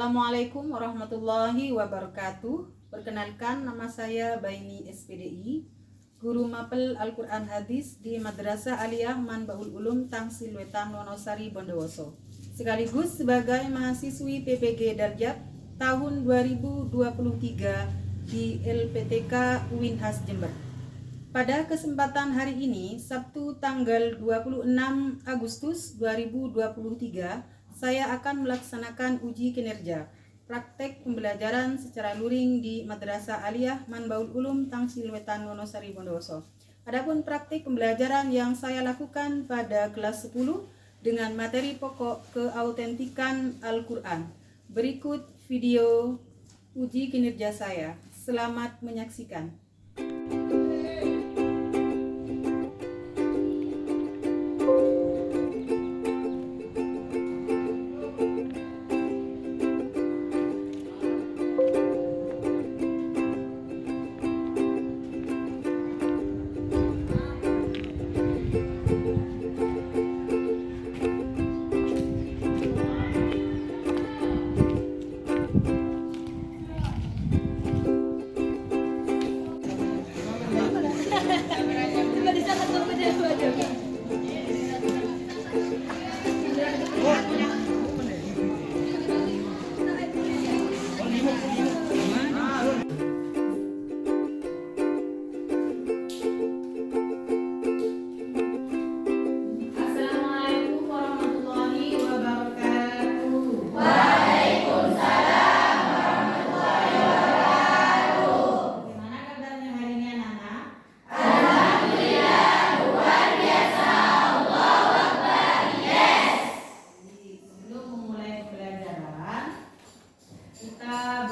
Assalamualaikum warahmatullahi wabarakatuh. Perkenalkan, nama saya Baini SPDI, Guru Mapel Al-Quran Hadis di Madrasah Aliyah Manbaul Ulum Tangsil Wetan Wonosari Bondowoso, sekaligus sebagai mahasiswi PPG Darjat tahun 2023 di LPTK Uinhas Jember. Pada kesempatan hari ini, Sabtu tanggal 26 Agustus 2023, saya akan melaksanakan uji kinerja praktek pembelajaran secara luring di Madrasah Aliyah Manbaul Ulum Tangsil Wetan Wonosari Bondowoso. Adapun praktek pembelajaran yang saya lakukan pada kelas 10 dengan materi pokok keautentikan Al-Quran. Berikut video uji kinerja saya. Selamat menyaksikan.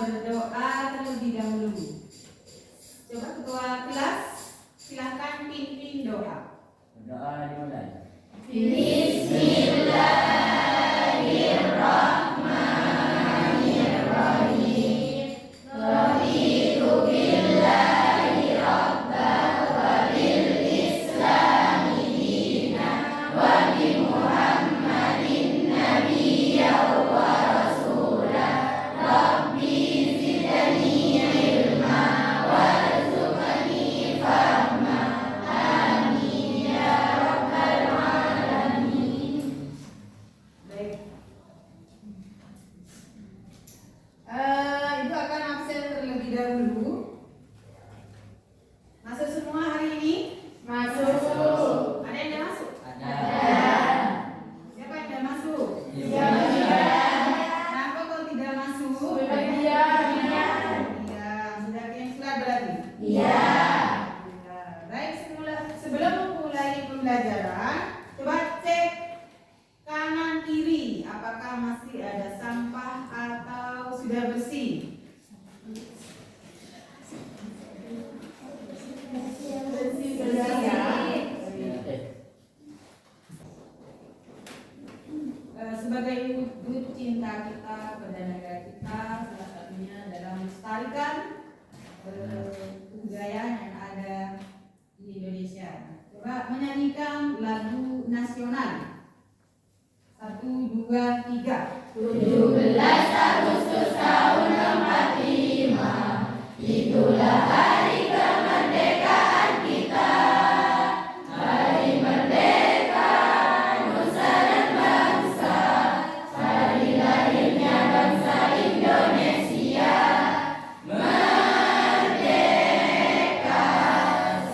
Berdoa terlebih dahulu. Coba ketua kelas silakan pimpin doa. Doa dimulai. Bismillahirrahmanirrahim. Raditu billahi rabban wa bil islami dinan wa bi Muhammadin nabiyyan wa rasulan. Rabbi zidni ilma warzuqni fahma. Amin ya rabbal alamin. Baik. Ibu akan absen terlebih dahulu. Masuk semua hari ini? Masuk. Ada yang tidak masuk? Ada. Siapa yang tidak masuk? Iya. Kenapa kalau tidak masuk? Iya. Iya, sudah kirim surat berarti? Iya. Baik, sebelum memulai pembelajaran, coba cek kanan kiri apakah masih ada sampah atau sudah bersih. Bersih ya. Sebagai wujud cinta kita pada negara kita, salah satunya adalah melestarikan budaya yang ada di Indonesia. Coba menyanyikan lagu nasional. 1, 2, 3. 17 Agustus tahun 45, itulah hari kemerdekaan kita. Hari merdeka nusa dan bangsa, hari lahirnya bangsa Indonesia. Merdeka,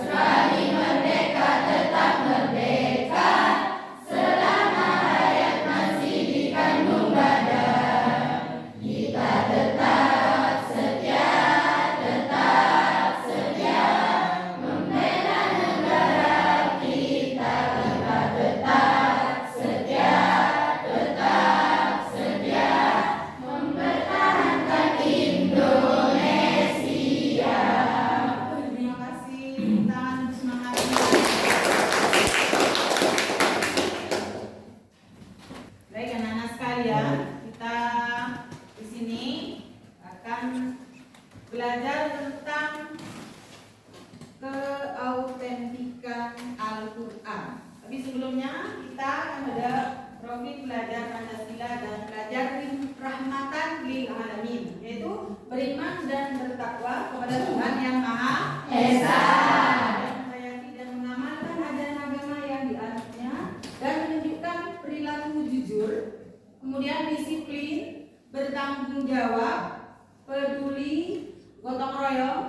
selagi merdeka tetap merdeka, selama hayat masih dikandung badan. Kita tetap setia membela negara kita. Kita tetap setia mempertahankan Indonesia. Terima kasih. Tangan semangat. Baik anak-anak sekalian, kita di sini akan belajar tentang keautentikan Al-Quran. Tapi sebelumnya kita akan ada profil belajar Pancasila dan belajar ilmu rahmatan lil alamin, yaitu beriman dan bertakwa kepada Tuhan yang Maha Esa, dan menghayati dan mengamalkan ajaran agama yang dianutnya, dan menunjukkan perilaku jujur, kemudian disiplin, bertanggung jawab, peduli, gotong royong,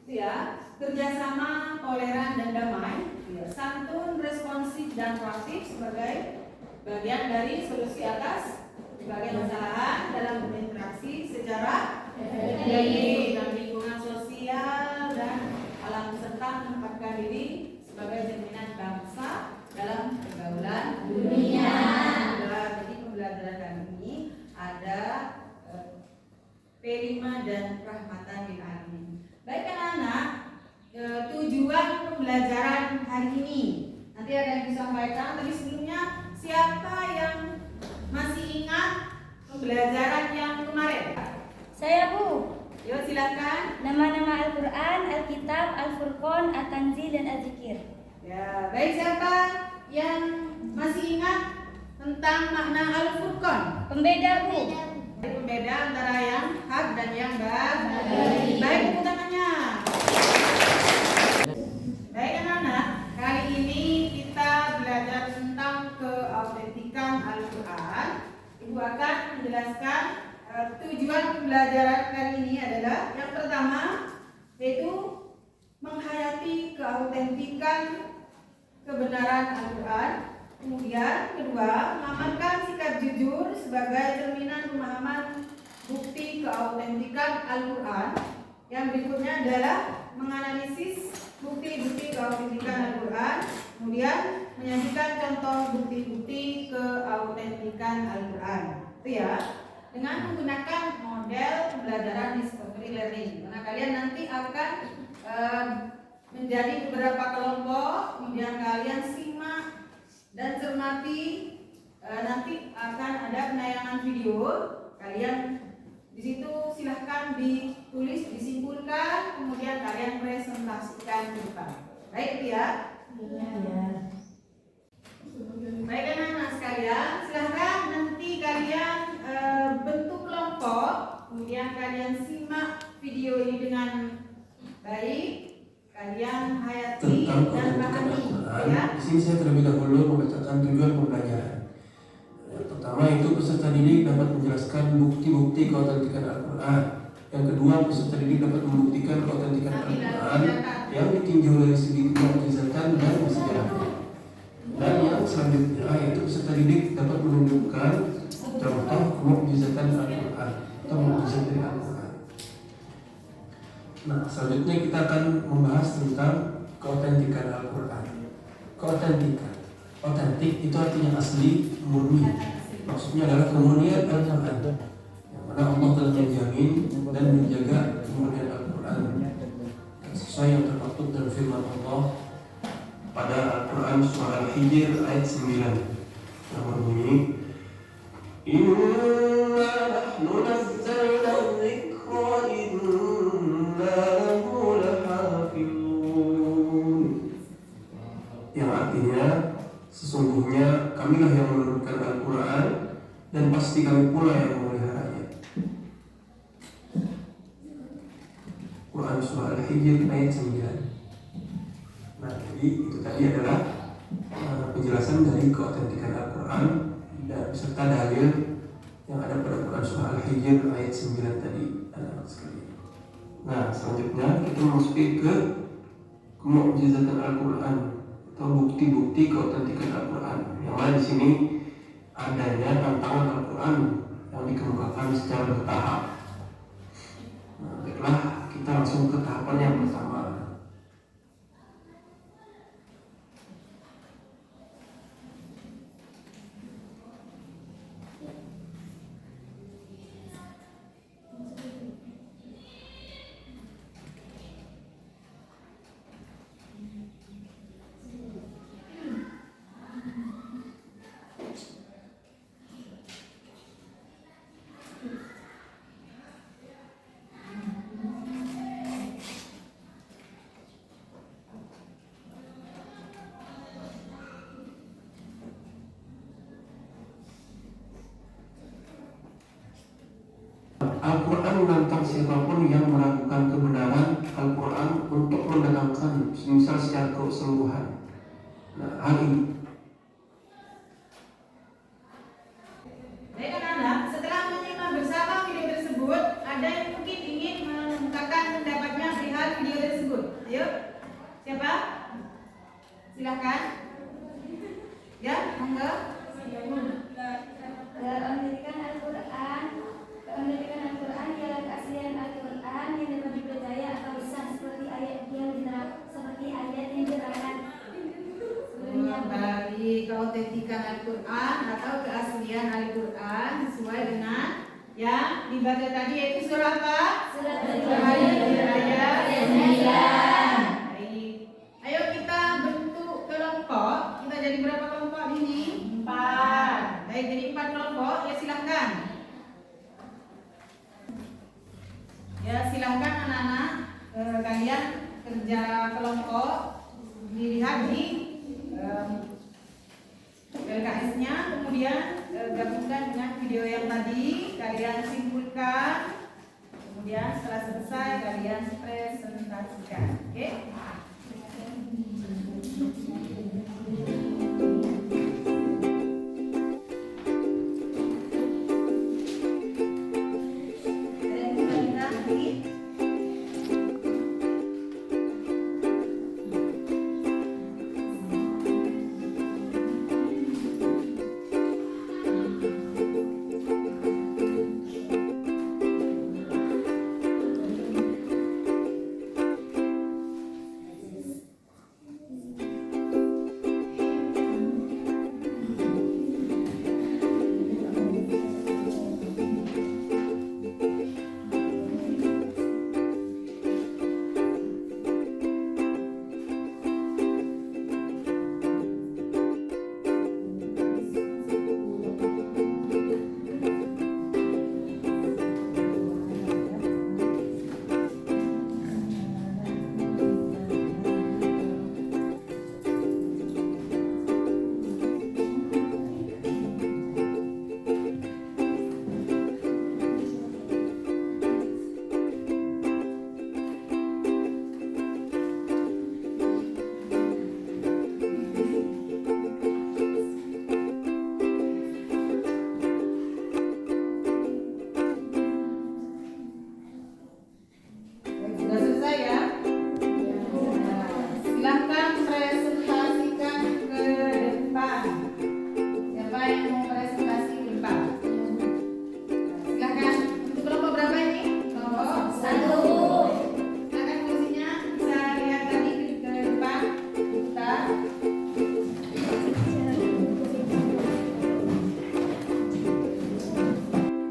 ya, kerjasama, toleran dan damai, ya, santun, responsif dan proaktif sebagai bagian dari solusi atas berbagai permasalahan dalam berinteraksi secara efektif dalam lingkungan sosial dan alam, serta menempatkan diri sebagai cerminan bangsa dalam pergaulan dunia. Jadi pembelajaran kali ini ada P5 dan rahmatan lil alamin. Baik anak-anak, tujuan pembelajaran hari ini nanti akan disampaikan. Tapi sebelumnya, siapa yang masih ingat pembelajaran yang kemarin? Saya, Bu. Yuk silakan. Nama-nama Al-Quran, Alkitab, Al-Furqan, At-Tanzil, dan Al-Zikir. Ya, baik, siapa yang masih ingat tentang makna Al-Furqan? Pembeda, Bu. Pembeda antara yang hak dan yang batil. Baik, tepuk tangannya. Baik anak-anak, kali ini kita belajar tentang keautentikan Al-Quran. Ibu akan menjelaskan tujuan pembelajaran kali ini adalah yang pertama, yaitu menghayati keautentikan kebenaran Al-Quran. Kemudian kedua, mengamalkan sikap jujur sebagai cerminan pemahaman bukti keautentikan Al-Quran. Yang berikutnya adalah menganalisis bukti-bukti keautentikan Al-Quran, kemudian menyajikan contoh bukti-bukti keautentikan Al-Quran. Itu ya, dengan menggunakan model pembelajaran discovery learning. Karena kalian nanti akan menjadi beberapa kelompok, kemudian kalian simak dan cermati. Nanti akan ada penayangan video. Kalian di situ silahkan ditulis, disimpulkan, kemudian kalian presentasikan ke depan. Baik ya? Iya. Baik anak-anak sekalian, silahkan nanti kalian bentuk kelompok, kemudian kalian simak video ini dengan baik, kalian hayati tentang dan keautentikan pahami. Al-Quran. Ya? Di sini saya terlebih dahulu membacakan tujuan pembelajaran. Yang pertama itu peserta didik dapat menjelaskan bukti-bukti keautentikan Al-Quran. Yang kedua, peserta didik dapat membuktikan keautentikan Al-Quran yang ditinjau dari segi kemu'jizatan dan sejarahnya. Dan yang selanjutnya yaitu peserta didik dapat menunjukkan contoh kemu'jizatan Al-Quran atau mukjizat dari Al-Quran. Nah, selanjutnya kita akan membahas tentang keautentikan Al-Quran. Keautentikan, otentik itu artinya asli, murni. Maksudnya adalah kemurnian Al-Quran, yang mana Allah telah menjamin dan menjaga kemurnian Al-Quran sesuai yang termaktub dalam firman Allah pada Al-Quran surah Al-Hijr ayat 9 yang berbunyi, Inna nahnu nazzalna dzikra wa inna lahu lahafizun, yang artinya sesungguhnya kamilah yang menurunkan Al-Quran dan pasti kami pula yang memeliharanya. Quran surah Al-Hijr ayat 9. Nah, jadi itu tadi adalah penjelasan dari keautentikan Al-Quran dan beserta dalil yang ada pada Quran surah Al-Hijr ayat 9 tadi, anak-anak sekalian. Nah, selanjutnya kita memasuki ke kemu'jizatan Al-Quran atau bukti-bukti keautentikan Al-Quran. Yang mana di sini adanya tantangan Al-Quran yang dikemukakan secara bertahap. Nah, baiklah, kita langsung ke tahapan yang pertama. siapapun yang meragukan kebenaran Al-Quran untuk mendatangkan misal secara keseluruhan. Nah, hal ini Baik anak-anak, setelah menyimak bersama video tersebut, ada yang mungkin ingin mengungkapkan pendapatnya perihal video tersebut. Ayo, siapa? Silakan. Ya, monggo. Keunikan Al-Quran ialah keaslian Al-Quran yang dapat dipercaya atau sah seperti ayat yang diterangkan sebelumnya. Baik, keautentikan Al-Quran atau keaslian Al-Quran sesuai dengan yang dibaca tadi, yaitu surah apa? Surat Al-Ayat 9. Baik. Ayo kita bentuk kelompok. Kita jadi berapa kelompok ini? 4. Baik, jadi 4 kelompok. Ya silahkan. Ya silahkan anak-anak, kalian kerja kelompok dilihat di LKS-nya, kemudian gabungkan dengan video yang tadi, kalian simpulkan, kemudian setelah selesai kalian presentasikan. Oke? Sudah selesai ya? Silahkan presentasikan ke depan. Siapa yang mau presentasi ke depan? Silahkan. Untuk kelompok berapa ini? Kelompok 1. Silahkan kursinya bisa lihat tadi ke depan. Kita.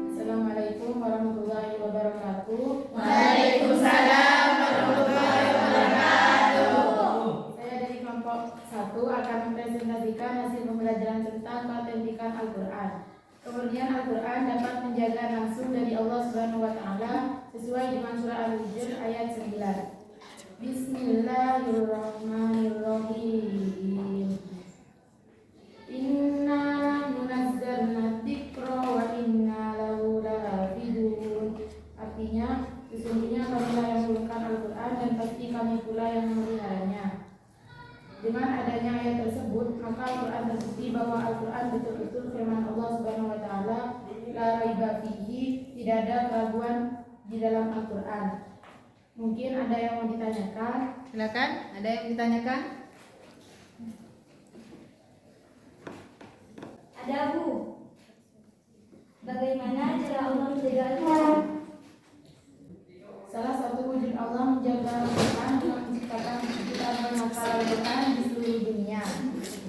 Assalamualaikum warahmatullahi wabarakatuh. Waalaikumsalam warahmatullahi wabarakatuh. Saya dari kelompok 1 akan mempresentasikan hasil pembelajaran tentang keautentikan Al-Quran. Kemudian Al-Quran dapat menjaga langsung dari Allah Subhanahu wa taala sesuai dengan surah Al-Hijr ayat 9. Bismillahirrahmanirrahim. Inna nahnu nazzalna dzikra wa inna lahu lahafidun. Artinya, sesungguhnya kamilah yang menurunkan Al-Quran dan pasti kami pula yang memeliharanya. Dengan adanya ayat tersebut, maka Al-Quran terbukti bahwa Al-Quran betul-betul firman Allah Subhanahu wa taala, la raiba fihi, tidak ada keraguan di dalam Al-Quran. Mungkin ada yang mau ditanyakan? Silakan. Ada yang ditanyakan? Ada Bu. Bagaimana cara Allah menjaga Al-Quran? Salah satu wujud Allah menjaga Al-Quran dengan menciptakan kitab penghafal Al-Quran di seluruh dunia.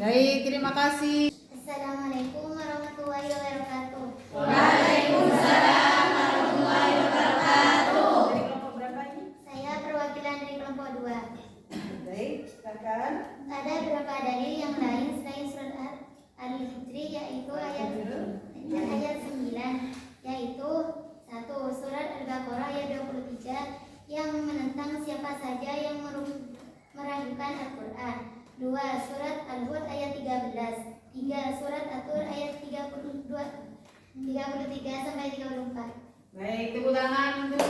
Baik, terima kasih. Assalamualaikum warahmatullahi wabarakatuh. Waalaikumsalam warahmatullahi wabarakatuh. Dari kelompok berapa ini? Saya perwakilan dari kelompok 2. Baik, silakan. Ada beberapa dalil yang lain selain surat Al-Hijr, yaitu ayat 9, yaitu 1. Surat Al-Baqarah ayat 23 yang menentang siapa saja yang meragukan Al-Quran. 2. Surat Al-Hud ayat 13. 3. Surat At-Tur ayat 33 sampai 34. Baik, tepuk tangan untuk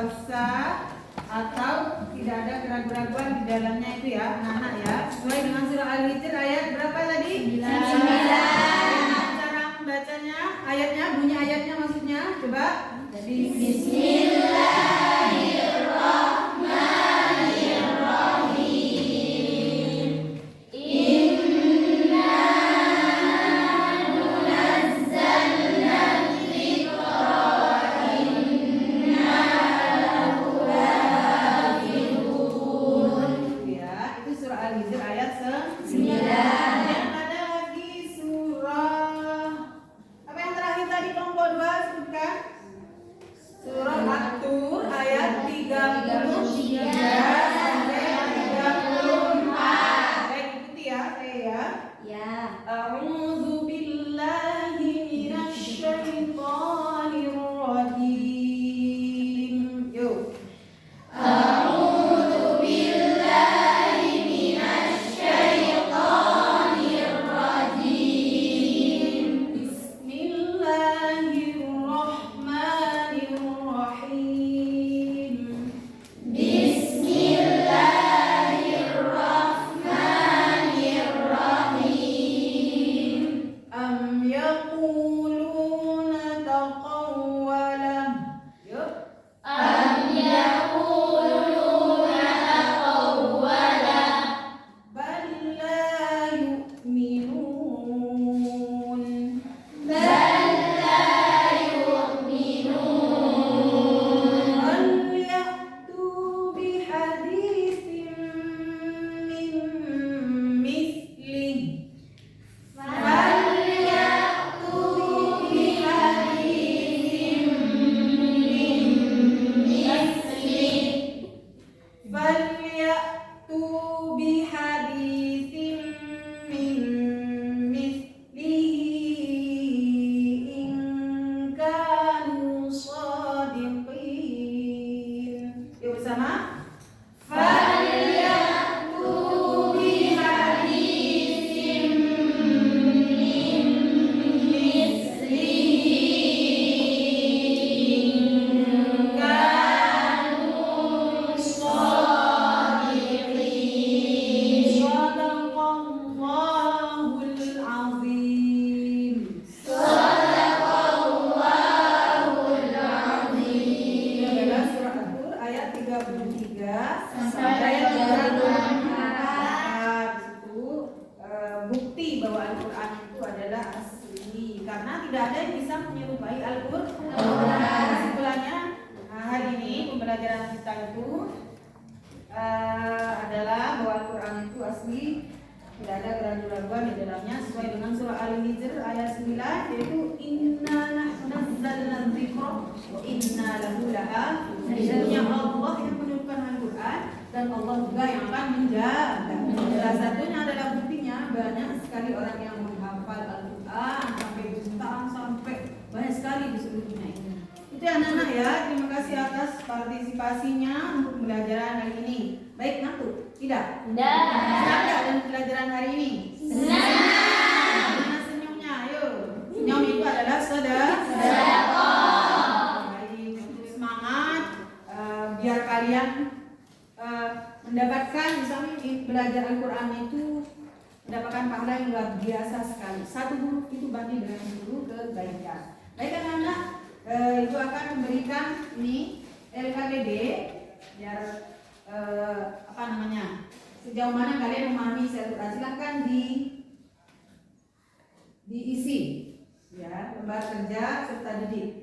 usah atau tidak ada keraguan-keraguan di dalamnya itu ya anak-anak ya. Sesuai dengan surah Al-Hijr ayat berapa tadi? 9. Cara membacanya, ayatnya, bunyi ayatnya maksudnya, coba. Jadi adalah bahwa Al-Quran itu asli, tidak ada keraguan-keraguan di dalamnya, sesuai dengan surah Al-Hijr ayat 9, yaitu inna nahnu nazzalna dzikra wa inna lahu lahafidhun. Sesungguhnya Allah yang menurunkan Al-Quran dan Allah juga yang akan menjaga. Salah satunya adalah buktinya banyak sekali orang yang menghafal Al-Quran sampai jutaan, sampai banyak sekali di seluruh dunia ini. Itu anak-anak ya, terima kasih atas partisipasinya untuk pembelajaran hari ini. Baik, ngantuk? Tidak? Tidak. Senang tidak dengan pelajaran hari ini? Senang. Gimana senyumnya? Ayo. Senyum itu adalah sedekah. Baik, semangat. Biar kalian mendapatkan, misalnya belajar Al-Quran itu mendapatkan pahala yang luar biasa sekali. Satu huruf itu banding dengan guru kebaikan. Baik anak-anak, itu akan memberikan ini LKPD biar sejauh mana kalian memahami isi Al-Quran. Silahkan diisi ya, lembar kerja serta didik.